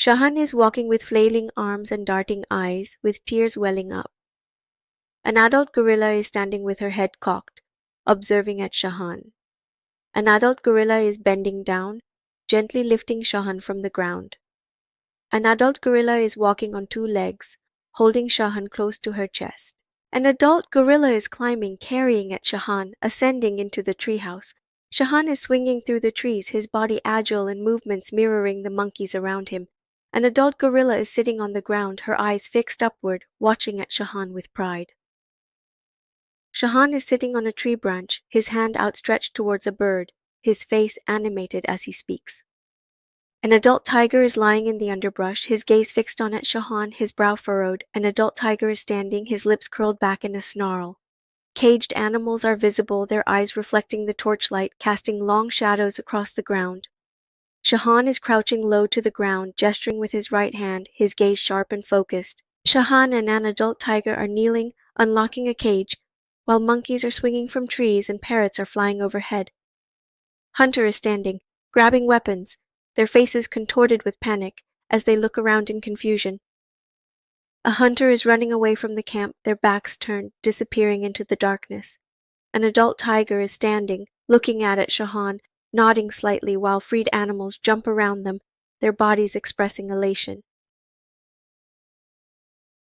Shahan is walking with flailing arms and darting eyes, with tears welling up. An adult gorilla is standing with her head cocked, observing at Shahan. An adult gorilla is bending down, gently lifting Shahan from the ground. An adult gorilla is walking on two legs, holding Shahan close to her chest. An adult gorilla is climbing, carrying at Shahan, ascending into the treehouse. Shahan is swinging through the trees, his body agile and movements mirroring the monkeys around him. An adult gorilla is sitting on the ground, her eyes fixed upward, watching at Shahan with pride. Shahan is sitting on a tree branch, his hand outstretched towards a bird, his face animated as he speaks. An adult tiger is lying in the underbrush, his gaze fixed on at Shahan, his brow furrowed. An adult tiger is standing, his lips curled back in a snarl. Caged animals are visible, their eyes reflecting the torchlight, casting long shadows across the ground. Shahan is crouching low to the ground, gesturing with his right hand, his gaze sharp and focused. Shahan and an adult tiger are kneeling, unlocking a cage, while monkeys are swinging from trees and parrots are flying overhead. Hunter is standing, grabbing weapons, their faces contorted with panic as they look around in confusion. A hunter is running away from the camp, their backs turned, disappearing into the darkness. An adult tiger is standing, looking at Shahan, nodding slightly while freed animals jump around them, their bodies expressing elation.